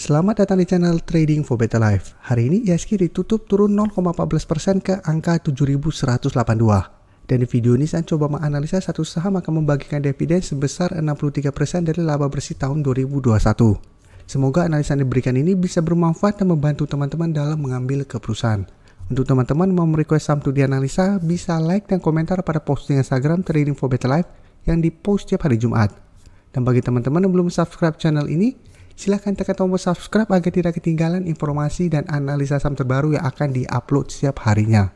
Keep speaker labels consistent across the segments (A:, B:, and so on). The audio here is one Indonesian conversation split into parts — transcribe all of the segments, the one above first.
A: Selamat datang di channel Trading for Better Life. Hari ini IHSG ditutup turun 0,14% ke angka 7.182. Dan di video ini saya coba menganalisa satu saham akan membagikan dividen sebesar 63% dari laba bersih tahun 2021. Semoga analisa yang diberikan ini bisa bermanfaat dan membantu teman-teman dalam mengambil keputusan. Untuk teman-teman mau merequest saham untuk dianalisa, bisa like dan komentar pada posting Instagram Trading for Better Life yang dipost setiap hari Jumat. Dan bagi teman-teman yang belum subscribe channel ini, silahkan tekan tombol subscribe agar tidak ketinggalan informasi dan analisa saham terbaru yang akan diupload setiap harinya.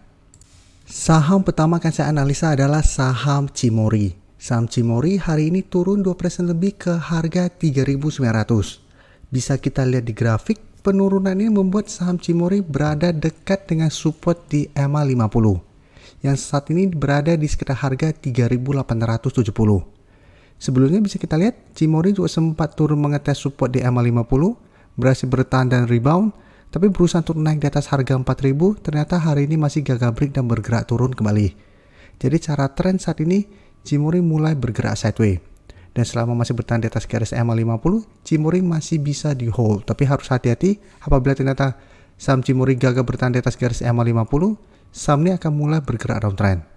A: Saham pertama akan saya analisa adalah saham Cimory. Saham Cimory hari ini turun 2% lebih ke harga 3.900. Bisa kita lihat di grafik, penurunan ini membuat saham Cimory berada dekat dengan support di EMA 50 yang saat ini berada di sekitar harga 3.870. Sebelumnya bisa kita lihat, Cimory juga sempat turun mengetes support di EMA 50, berhasil bertahan dan rebound, tapi berusaha untuk naik di atas harga 4.000, ternyata hari ini masih gagal break dan bergerak turun kembali. Jadi cara tren saat ini, Cimory mulai bergerak sideways. Dan selama masih bertahan di atas garis EMA 50, Cimory masih bisa di hold, tapi harus hati-hati apabila ternyata saham Cimory gagal bertahan di atas garis EMA 50, saham ini akan mulai bergerak downtrend.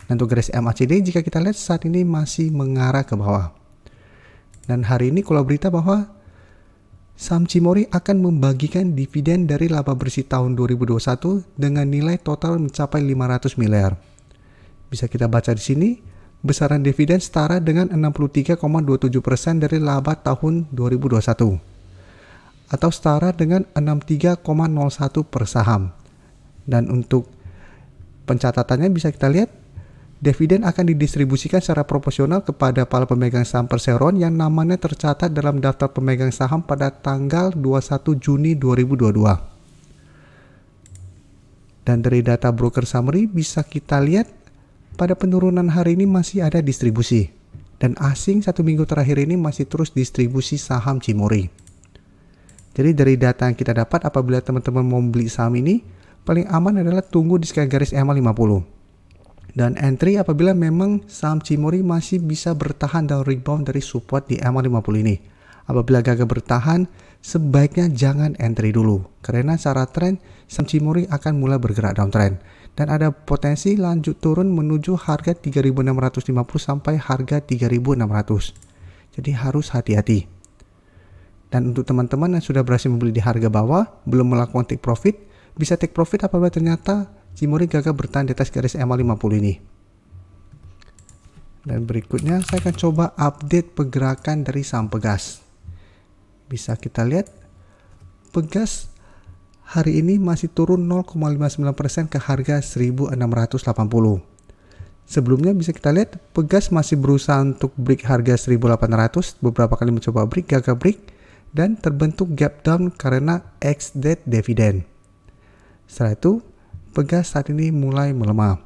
A: Dan untuk garis MACD jika kita lihat saat ini masih mengarah ke bawah. Dan hari ini kalau berita bahwa saham Cimory akan membagikan dividen dari laba bersih tahun 2021 dengan nilai total mencapai 500 miliar. Bisa kita baca di sini, besaran dividen setara dengan 63,27% dari laba tahun 2021 atau setara dengan 63,01 per saham. Dan untuk pencatatannya bisa kita lihat, dividen akan didistribusikan secara proporsional kepada para pemegang saham perseroan yang namanya tercatat dalam daftar pemegang saham pada tanggal 21 Juni 2022. Dan dari data broker summary bisa kita lihat pada penurunan hari ini masih ada distribusi. Dan asing satu minggu terakhir ini masih terus distribusi saham Cimory. Jadi dari data yang kita dapat apabila teman-teman mau beli saham ini, paling aman adalah tunggu di sekitar garis EMA 50. Dan entry apabila memang saham Cimory masih bisa bertahan dan rebound dari support di EMA 50 ini. Apabila gagal bertahan, sebaiknya jangan entry dulu. Karena secara tren, saham Cimory akan mulai bergerak downtrend. Dan ada potensi lanjut turun menuju harga 3.650 sampai harga 3.600. Jadi harus hati-hati. Dan untuk teman-teman yang sudah berhasil membeli di harga bawah, belum melakukan take profit, bisa take profit apabila ternyata Cimory gagal bertahan di atas garis EMA 50 ini. Dan berikutnya saya akan coba update pergerakan dari saham Pegas. Bisa kita lihat Pegas hari ini masih turun 0,59% ke harga 1.680. Sebelumnya bisa kita lihat Pegas masih berusaha untuk break harga 1.800, beberapa kali mencoba break, gagal break, dan terbentuk gap down karena ex-date dividend. Setelah itu Pegas saat ini mulai melemah.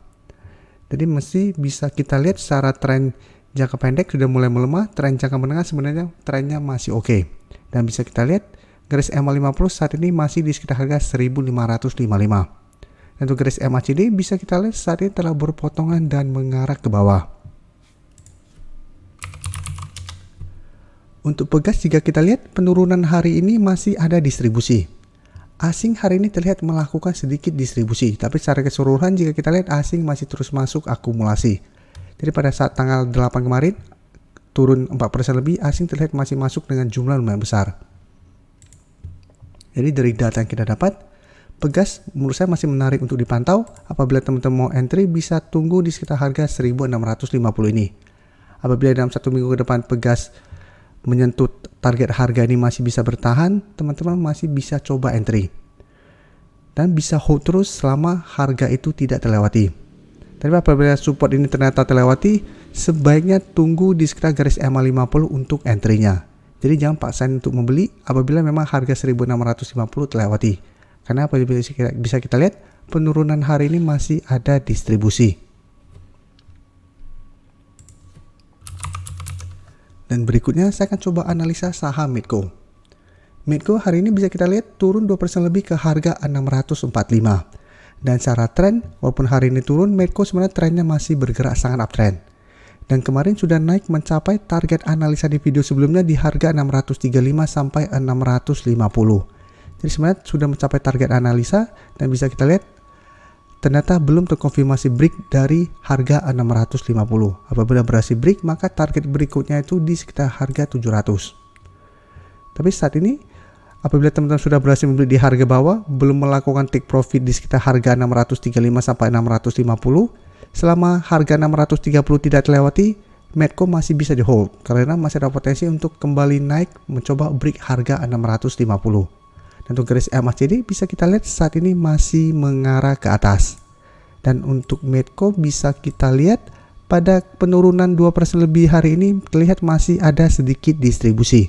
A: Jadi mesti bisa kita lihat secara tren jangka pendek sudah mulai melemah, tren jangka menengah sebenarnya trennya masih oke. Dan bisa kita lihat garis EMA 50 saat ini masih di sekitar harga 1.555. Dan untuk garis MACD bisa kita lihat saat ini telah berpotongan dan mengarah ke bawah. Untuk Pegas jika kita lihat penurunan hari ini masih ada distribusi. Asing hari ini terlihat melakukan sedikit distribusi, tapi secara keseluruhan jika kita lihat asing masih terus masuk akumulasi. Jadi pada saat tanggal 8 kemarin, turun 4% lebih, asing terlihat masih masuk dengan jumlah lumayan besar. Jadi dari data yang kita dapat, Pegas menurut saya masih menarik untuk dipantau. Apabila teman-teman mau entry, bisa tunggu di sekitar harga 1.650 ini. Apabila dalam satu minggu ke depan Pegas menyentuh target harga ini masih bisa bertahan, teman-teman masih bisa coba entry dan bisa hold terus selama harga itu tidak terlewati. Tapi apabila support ini ternyata terlewati, sebaiknya tunggu di sekitar garis EMA 50 untuk entry-nya. Jadi jangan paksain untuk membeli apabila memang harga 1.650 terlewati. Karena apabila bisa kita lihat penurunan hari ini masih ada distribusi. Dan berikutnya saya akan coba analisa saham Medco. Medco hari ini bisa kita lihat turun 2% lebih ke harga 645. Dan secara tren, walaupun hari ini turun, Medco sebenarnya trennya masih bergerak sangat uptrend. Dan kemarin sudah naik mencapai target analisa di video sebelumnya di harga 635 sampai 650. Jadi sebenarnya sudah mencapai target analisa dan bisa kita lihat ternyata belum terkonfirmasi break dari harga 650. Apabila berhasil break, maka target berikutnya itu di sekitar harga 700. Tapi saat ini, apabila teman-teman sudah berhasil membeli di harga bawah, belum melakukan take profit di sekitar harga 635 sampai 650, selama harga 630 tidak terlewati, Medco masih bisa di hold karena masih ada potensi untuk kembali naik mencoba break harga 650. Dan untuk garis MACD bisa kita lihat saat ini masih mengarah ke atas. Dan untuk Medco bisa kita lihat pada penurunan 2% lebih hari ini terlihat masih ada sedikit distribusi.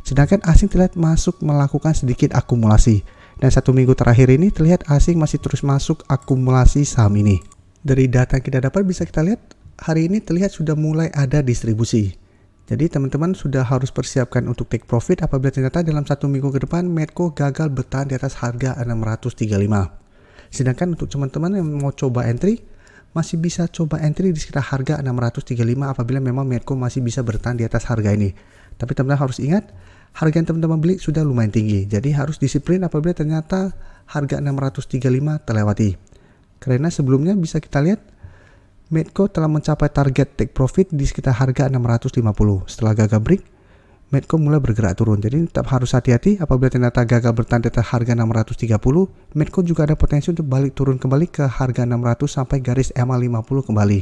A: Sedangkan asing terlihat masuk melakukan sedikit akumulasi. Dan 1 minggu terakhir ini terlihat asing masih terus masuk akumulasi saham ini. Dari data yang kita dapat bisa kita lihat hari ini terlihat sudah mulai ada distribusi. Jadi teman-teman sudah harus persiapkan untuk take profit apabila ternyata dalam 1 minggu ke depan Medco gagal bertahan di atas harga 635. Sedangkan untuk teman-teman yang mau coba entry, masih bisa coba entry di sekitar harga 635 apabila memang Medco masih bisa bertahan di atas harga ini. Tapi teman-teman harus ingat, harga yang teman-teman beli sudah lumayan tinggi. Jadi harus disiplin apabila ternyata harga 635 terlewati. Karena sebelumnya bisa kita lihat Medco telah mencapai target take profit di sekitar harga 650. Setelah gagal break, Medco mulai bergerak turun. Jadi tetap harus hati-hati apabila ternyata gagal bertahan di atas harga 630, Medco juga ada potensi untuk balik turun kembali ke harga 600 sampai garis MA50 kembali.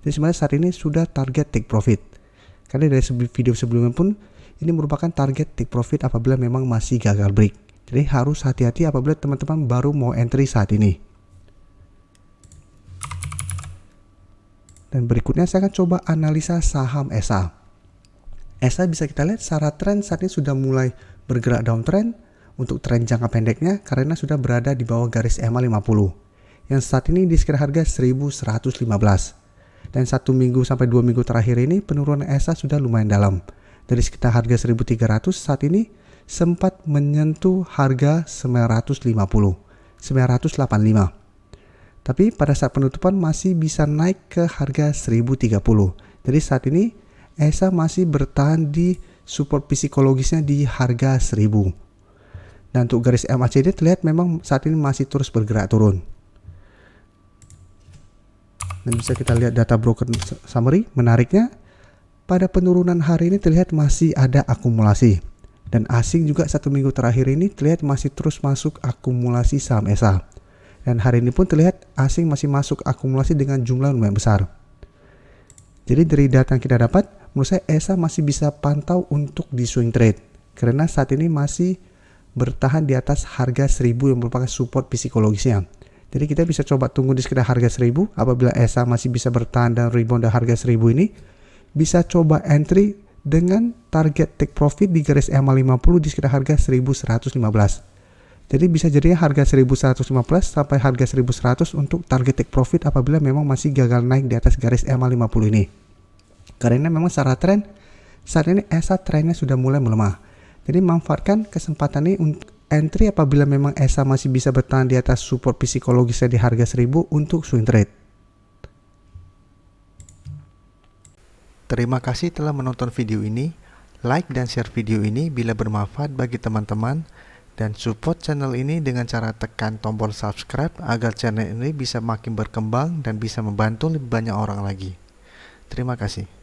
A: Jadi sebenarnya saat ini sudah target take profit. Karena dari video sebelumnya pun ini merupakan target take profit apabila memang masih gagal break. Jadi harus hati-hati apabila teman-teman baru mau entry saat ini. Dan berikutnya saya akan coba analisa saham ESA. ESA bisa kita lihat secara tren saat ini sudah mulai bergerak downtrend untuk tren jangka pendeknya karena sudah berada di bawah garis MA50 yang saat ini di sekitar harga 1115. Dan 1 minggu sampai 2 minggu terakhir ini penurunan ESA sudah lumayan dalam. Dari sekitar harga 1300 saat ini sempat menyentuh harga 985. Tapi pada saat penutupan masih bisa naik ke harga 1030. Jadi saat ini ESA masih bertahan di support psikologisnya di harga 1000. Dan untuk garis MACD terlihat memang saat ini masih terus bergerak turun. Dan bisa kita lihat data broker summary. Menariknya pada penurunan hari ini terlihat masih ada akumulasi. Dan asing juga 1 minggu terakhir ini terlihat masih terus masuk akumulasi saham ESA. Dan hari ini pun terlihat asing masih masuk akumulasi dengan jumlah lumayan besar. Jadi dari data yang kita dapat, menurut saya ESA masih bisa pantau untuk di swing trade. Karena saat ini masih bertahan di atas harga 1000 yang merupakan support psikologisnya. Jadi kita bisa coba tunggu di sekitar harga 1000. Apabila ESA masih bisa bertahan dan rebound dari harga 1000 ini, bisa coba entry dengan target take profit di garis MA50 di sekitar harga 1115. Jadi bisa jadinya harga 1115 sampai harga 1100 untuk target take profit apabila memang masih gagal naik di atas garis MA50 ini. Karena memang secara tren saat ini ESA trennya sudah mulai melemah. Jadi manfaatkan kesempatan ini untuk entry apabila memang ESA masih bisa bertahan di atas support psikologisnya di harga 1000 untuk swing trade. Terima kasih telah menonton video ini. Like dan share video ini bila bermanfaat bagi teman-teman. Dan support channel ini dengan cara tekan tombol subscribe agar channel ini bisa makin berkembang dan bisa membantu lebih banyak orang lagi. Terima kasih.